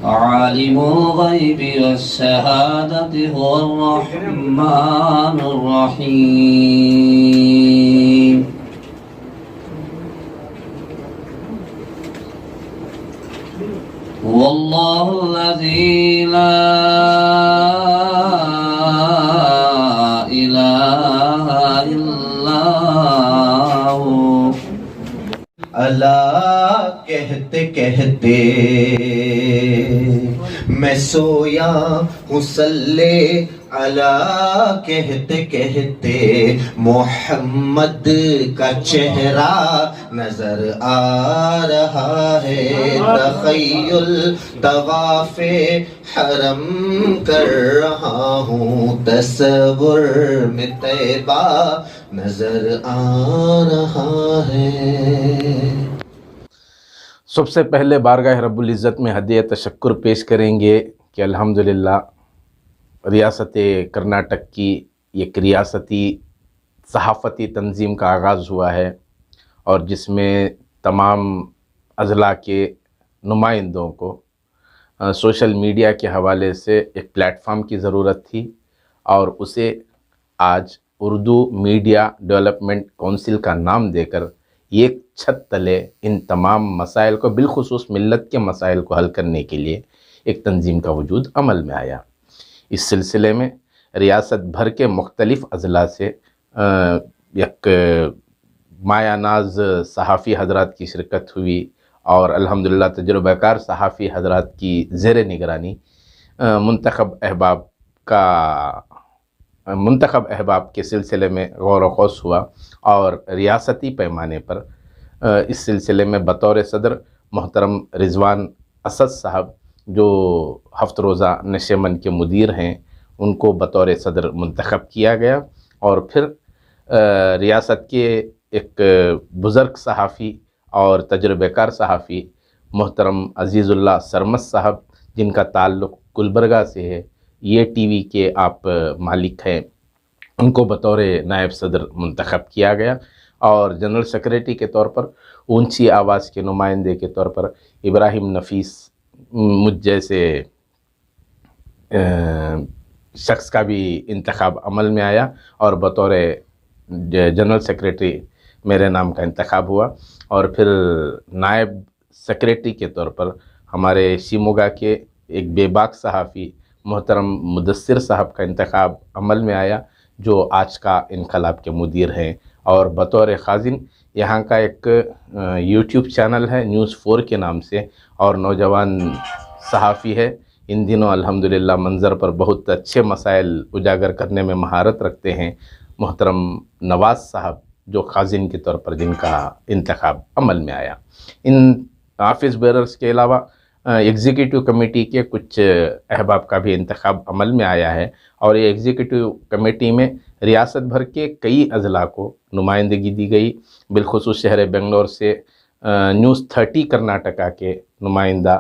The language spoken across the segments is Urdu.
عالم الغيب والشهادة هو الرحمن الرحيم هو الله الذي لا إله إلا هو اللہ کہتے کہتے میں سویا ہوں صلی اللہ کہتے کہتے محمد کا چہرہ نظر آ رہا ہے تخیل طواف حرم کر رہا ہوں تصور میں طیبہ نظر آ رہا ہے۔ سب سے پہلے بارگاہ رب العزت میں ہدیہ تشکر پیش کریں گے کہ الحمدللہ ریاست کرناٹک کی ایک ریاستی صحافتی تنظیم کا آغاز ہوا ہے، اور جس میں تمام اضلاع کے نمائندوں کو سوشل میڈیا کے حوالے سے ایک پلیٹ فارم کی ضرورت تھی، اور اسے آج اردو میڈیا ڈیولپمنٹ کونسل کا نام دے کر ایک چھت تلے ان تمام مسائل کو، بالخصوص ملت کے مسائل کو حل کرنے کے لیے ایک تنظیم کا وجود عمل میں آیا۔ اس سلسلے میں ریاست بھر کے مختلف اضلاع سے ایک مایہ ناز صحافی حضرات کی شرکت ہوئی، اور الحمدللہ تجربہ کار صحافی حضرات کی زیر نگرانی منتخب احباب کے سلسلے میں غور و خوض ہوا، اور ریاستی پیمانے پر اس سلسلے میں بطور صدر محترم رضوان اسد صاحب، جو ہفت روزہ نشیمن کے مدیر ہیں، ان کو بطور صدر منتخب کیا گیا، اور پھر ریاست کے ایک بزرگ صحافی اور تجربہ کار صحافی محترم عزیز اللہ سرمس صاحب، جن کا تعلق گلبرگہ سے ہے، یہ ٹی وی کے آپ مالک ہیں، ان کو بطور نائب صدر منتخب کیا گیا، اور جنرل سیکریٹری کے طور پر اونچی آواز کے نمائندے کے طور پر ابراہیم نفیس مجھ جیسے شخص کا بھی انتخاب عمل میں آیا، اور بطور جنرل سیکریٹری میرے نام کا انتخاب ہوا، اور پھر نائب سیکریٹری کے طور پر ہمارے شیموگا کے ایک بے باک صحافی محترم مدثر صاحب کا انتخاب عمل میں آیا، جو آج کا انقلاب کے مدیر ہیں، اور بطور خازن یہاں کا ایک یوٹیوب چینل ہے نیوز 4 کے نام سے، اور نوجوان صحافی ہے، ان دنوں الحمدللہ منظر پر بہت اچھے مسائل اجاگر کرنے میں مہارت رکھتے ہیں، محترم نواز صاحب، جو خازن کے طور پر جن کا انتخاب عمل میں آیا۔ ان آفس بیررز کے علاوہ ایگزیکٹو کمیٹی کے کچھ احباب کا بھی انتخاب عمل میں آیا ہے، اور یہ ایگزیکٹو کمیٹی میں ریاست بھر کے کئی اضلاع کو نمائندگی دی گئی، بالخصوص شہر بنگلور سے نیوز 30 کرناٹکا کے نمائندہ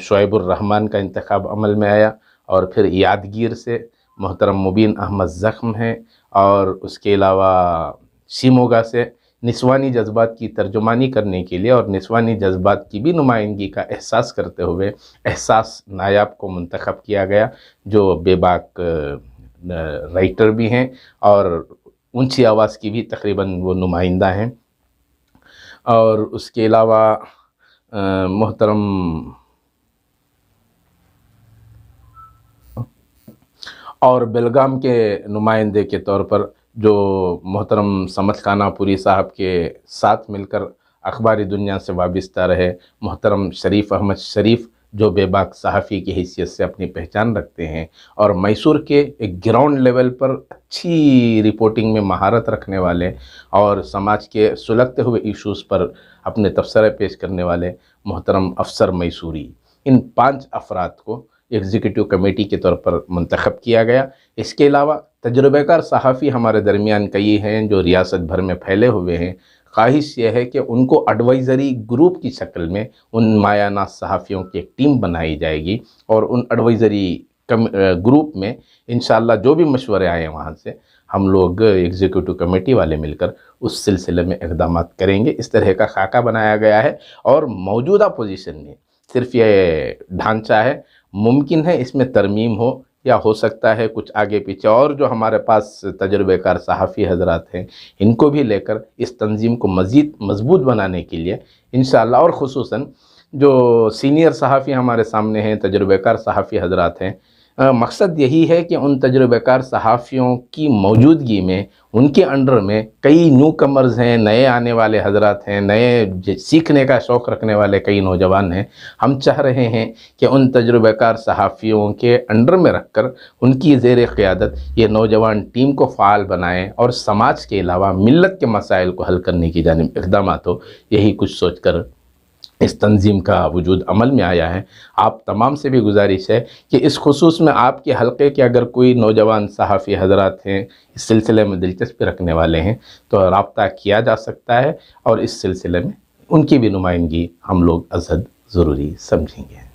شعیب الرحمان کا انتخاب عمل میں آیا، اور پھر یادگیر سے محترم مبین احمد زخم ہیں، اور اس کے علاوہ شیموگا سے نسوانی جذبات کی ترجمانی کرنے کے لیے اور نسوانی جذبات کی بھی نمائندگی کا احساس کرتے ہوئے احساس نایاب کو منتخب کیا گیا، جو بے باک رائٹر بھی ہیں اور اونچی آواز کی بھی تقریباً وہ نمائندہ ہیں۔ اور اس کے علاوہ محترم اور بیلگام کے نمائندے کے طور پر جو محترم سمت خانہ پوری صاحب کے ساتھ مل کر اخباری دنیا سے وابستہ رہے محترم شریف احمد شریف، جو بے باک صحافی کی حیثیت سے اپنی پہچان رکھتے ہیں، اور میسور کے ایک گراؤنڈ لیول پر اچھی رپورٹنگ میں مہارت رکھنے والے اور سماج کے سلگتے ہوئے ایشوز پر اپنے تبصرے پیش کرنے والے محترم افسر میسوری، ان 5 افراد کو ایگزیکٹو کمیٹی کے طور پر منتخب کیا گیا۔ اس کے علاوہ تجربہ کار صحافی ہمارے درمیان کئی ہیں جو ریاست بھر میں پھیلے ہوئے ہیں۔ خواہش یہ ہے کہ ان کو ایڈوائزری گروپ کی شکل میں ان مایہ ناز صحافیوں کی ایک ٹیم بنائی جائے گی، اور ان ایڈوائزری گروپ میں انشاءاللہ جو بھی مشورے آئیں وہاں سے ہم لوگ ایگزیکٹو کمیٹی والے مل کر اس سلسلے میں اقدامات کریں گے۔ اس طرح کا خاکہ بنایا گیا ہے، اور موجودہ پوزیشن میں صرف یہ ڈھانچہ ہے، ممکن ہے اس میں ترمیم ہو یا ہو سکتا ہے کچھ آگے پیچھے، اور جو ہمارے پاس تجربہ کار صحافی حضرات ہیں ان کو بھی لے کر اس تنظیم کو مزید مضبوط بنانے کے لیے انشاءاللہ، اور خصوصاً جو سینئر صحافی ہمارے سامنے ہیں، تجربہ کار صحافی حضرات ہیں، مقصد یہی ہے کہ ان تجربہ کار صحافیوں کی موجودگی میں، ان کے انڈر میں کئی نیو کمرز ہیں، نئے آنے والے حضرات ہیں، نئے سیکھنے کا شوق رکھنے والے کئی نوجوان ہیں. ہم چاہ رہے ہیں کہ ان تجربہ کار صحافیوں کے انڈر میں رکھ کر ان کی زیر قیادت یہ نوجوان ٹیم کو فعال بنائیں اور سماج کے علاوہ ملت کے مسائل کو حل کرنے کی جانب اقدامات ہو. یہی کچھ سوچ کر اس تنظیم کا وجود عمل میں آیا ہے. آپ تمام سے بھی گزارش ہے کہ اس خصوص میں آپ کے حلقے کے اگر کوئی نوجوان صحافی حضرات ہیں، اس سلسلے میں دلچسپی رکھنے والے ہیں، تو رابطہ کیا جا سکتا ہے، اور اس سلسلے میں ان کی بھی نمائندگی ہم لوگ ازحد ضروری سمجھیں گے.